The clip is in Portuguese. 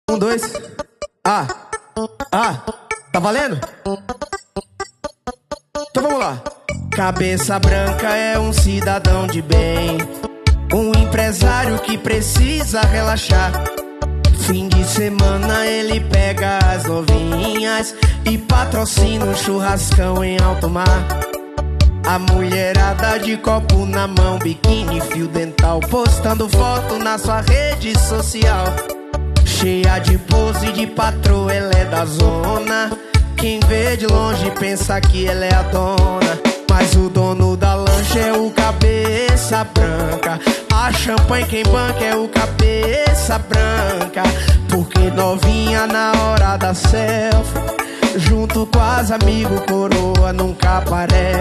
Um, dois. Ah, tá valendo? Então vamos lá. Cabeça branca é um cidadão de bem, um empresário que precisa relaxar. Fim de semana ele pega as novinhas e patrocina um churrascão em alto mar. A mulherada de copo na mão, biquíni, fio dental, postando foto na sua rede social. Cheia de pose de patroa, ela é da zona. Quem vê de longe pensa que ela é a dona, mas o dono da lancha é o cabeça branca. A champanhe quem banca é o cabeça branca. Porque novinha na hora da selfie, junto com as amigos, coroa nunca aparece.